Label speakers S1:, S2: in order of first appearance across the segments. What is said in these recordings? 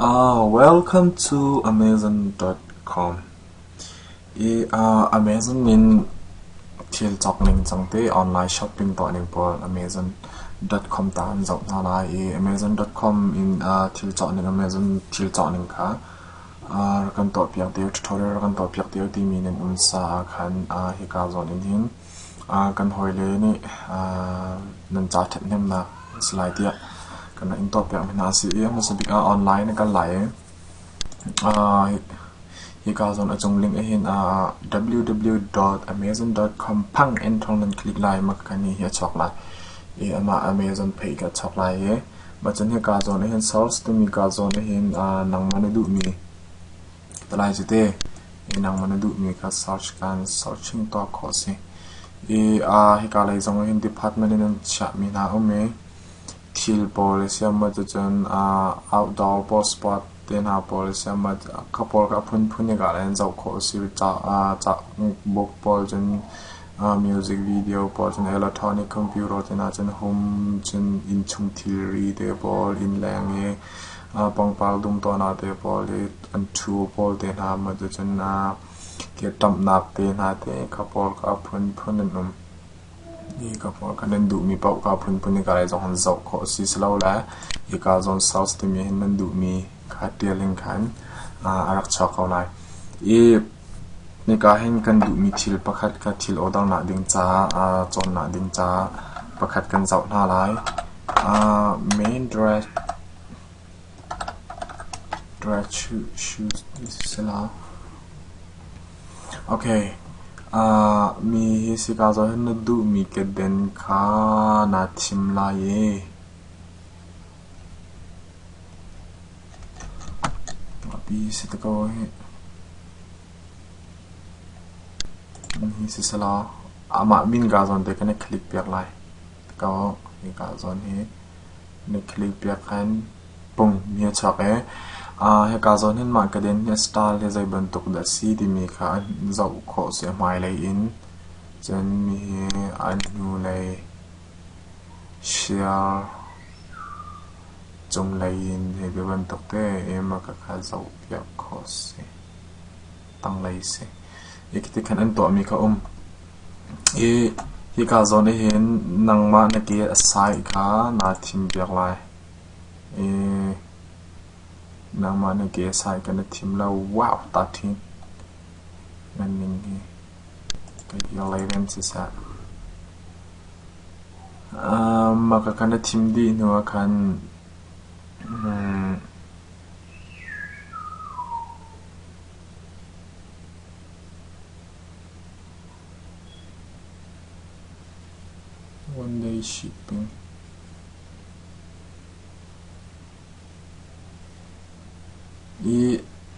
S1: Welcome to Amazon.com. Amazon in til chok ning changte online shopping to ning pol Amazon.com tan zau na la Amazon.com in til chok ning Amazon til chok ning kha kan to piak teu tutorial kan to piak teu ti min in sa khan hi ka zon in hin kan hoi le ni nan cha that nem na slide ya kan in to piak na si em sa bika online kan lai hi ka zon achong link a hin www.amazon.com phang en thong nan click lai mak kan ni hi chok lai ama Amazon pay ka chok lai ye ba chen hi ka zon a hin source to mi ka zon a hin nang man du mi talai chite nang man du mi ka search kan searching to ko si hi ka lai zong a hin department in cha mi na ome thil policy ma chen outdoor post spot ten ha policy ma couple ka phun phun ga len zau kho si cha book pol chen music video pol chen electronic computer ten chen home chen in chung theory de pol in lang ye pong pal dum to na de pol an thu pol ten ha ma chen ke tam nap ten ha te couple ka phun phun numนี่ก็พอกันนั้นดูมีเป้ากับพุ่นพุ่นนี่ก็เลยจงหันเจ้าขอสิสลาวแล้วอีกการจงเซาส์ที่มีนั้นดูมีขาดเดียลิงขันรักชอบเขาเลยนี่ก็เห็นกันดูมีทิลประคัดกับทิลโอดังหนาดิงจ้าจนหนาดิงจ้าประคัดกันเจ้าหน้าไรmain dress shoes นี่สิลาวโอเคมีสิกาโซเห็นดูมีกระเด็นขานาทิมลายปีสิตะโกเฮมีสิสลามาบินกาโซนเด็กเนี่ยคลิกเปียกลายก็มีกาโซนเฮเนี่ยคลิกเปียกขันปุ่งมีช็อคเฮกาโซนเห็นมากระเด็นเนี่ยสไตล์ที่ใจบรรทุกดัชซีที่มีค่ะเจ้าขอเสียหมายเลยอินจนมีอันนูเลยเชียร์จงเลยอินให้บรรทุกได้มากค่ะเจ้าเปียกขอเสียตั้งเลยเสียอีกที่ขันอันตัวมีค่ะเฮกาโซนเห็นนังมาในเกียร์สายค่ะนาทิมเปียกลายนางมาในเกสายกันในทีมเราว้าวตัดทิ้งนั่นนี่ก็ยังไล่เล่นสิสะมากันในทีมดีนัวกันone day shipping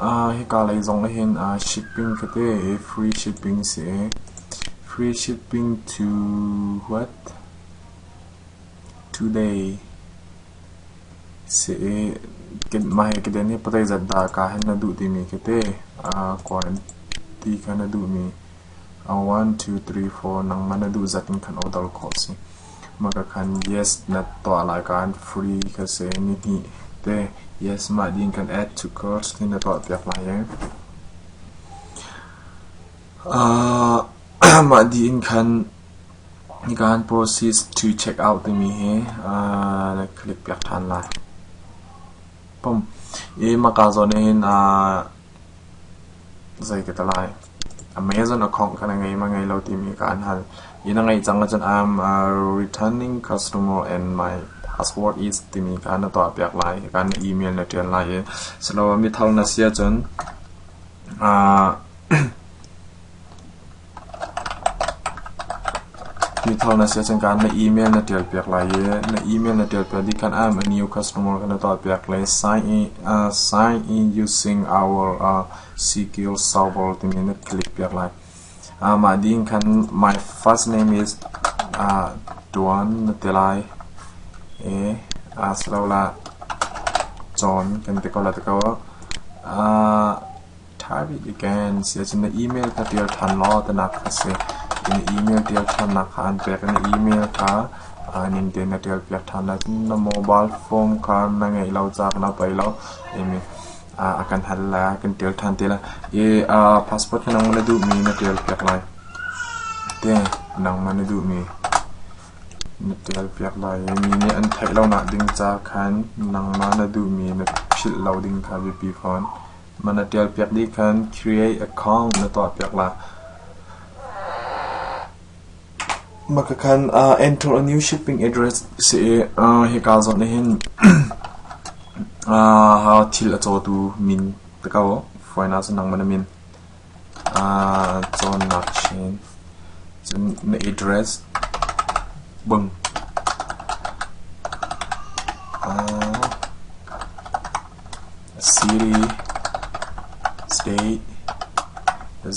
S1: hi ka lai zong la hin shipping kate free shipping se free shipping to what today se ken mai ke den ni patai zat da ka hin na du ti mi kate quarantine ka na du mi 1 2 3 4 nang mana du zat kan order ko si maka kan yes na to ala kan free ka se ni ni te yes ma din kan add to cart ni na to piak la ye ma din kan ni kan process to check out the mi he na click piak than la pom ma ka zo ne hin zai ke ta lai Amazon account kan ngai ma ngai lo ti mi kan hal ina ngai chang chan am returning customer and my password is timi kana to apyak lai kan email na tel lai so mi thal na sia chon mi thal na sia chon kan na email na tel pyak lai na email na tel pyak di kan am a new customer kana to apyak lai sign in using our secure server timi na click pyak lai ma ding kan my first name is Duan na telai Slowla John can take a lot of go. Type it again. See in the email that you're tan law the nak say in the email you're tan nak and back in the email ka ning te na tel piak than la na mobile phone kar na ngai lau chak na pai lo emi akan hal la kan tel than te la ye passport kanang na du mi na tel piak lai te nang man du mi na tel piak lai mi ni an thai lo na ding cha khan nang ma na du mi na phil lo ding kha bi pi phone man na tel piak di khan create account na to piak la makakan enter a new shipping address se he ka zon ne hin ha thil a cho tu min ta ka wo foina san nang man min chon nak chin chen na address bung city state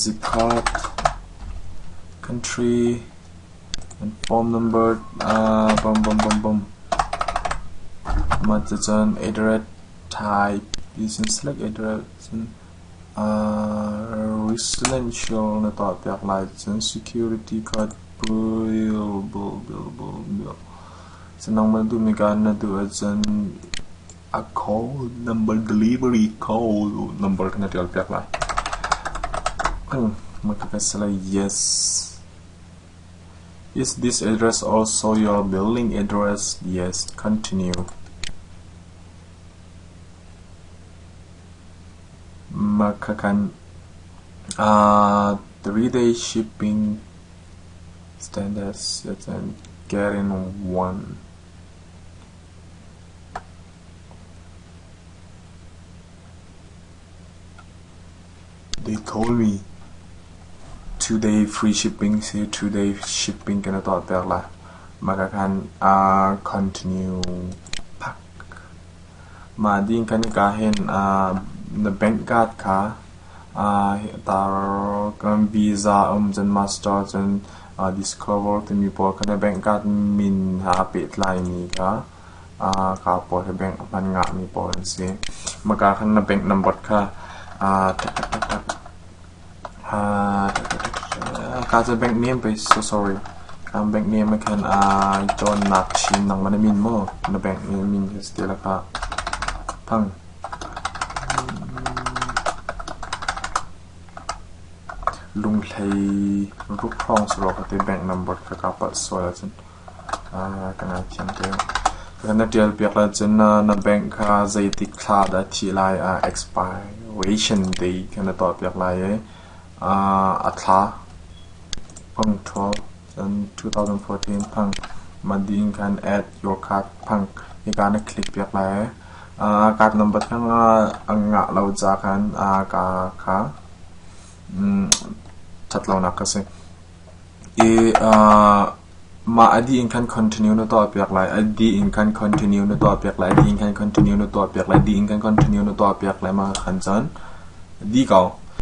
S1: zip code country and phone number matchan address type you can select address residential na to piak lai chen security code bill senang man tu mi kan na tu chen a code number delivery code number kana tel piak lai maka sala yes. Is this address also your building address? Yes. Continue. Makakan 3-day shipping standards and getting one. They told me 2-day free shipping say 2-day shipping kana to per la makakan continue pak ma ding kan ka hen the bank card ka tar kan visa jan master jan discover to mi por kan bank card min ha pet lai mi ka ka por bank pan nga mi por se makakan na bank number ka Kata bank name please, so sorry. Bank name I can John nak chin nang mana min mo na bank name min still ka pang lung thai ruk phong so ka te bank number ka pa so la chen kana chiang te kana tel piak la chen na bank ka zai tik kha da thi lai expiration date kana to piak lai atla pang 12 and 2014 pang mading can add your card pang ni kana click piak lai card number thang anga lo cha kan ka kha chat lo na ka se ma adi in can continue no to piak lai adi in can continue no to piak lai adi in can continue no to piak lai adi in can continue no to piak lai ma khan chan di ka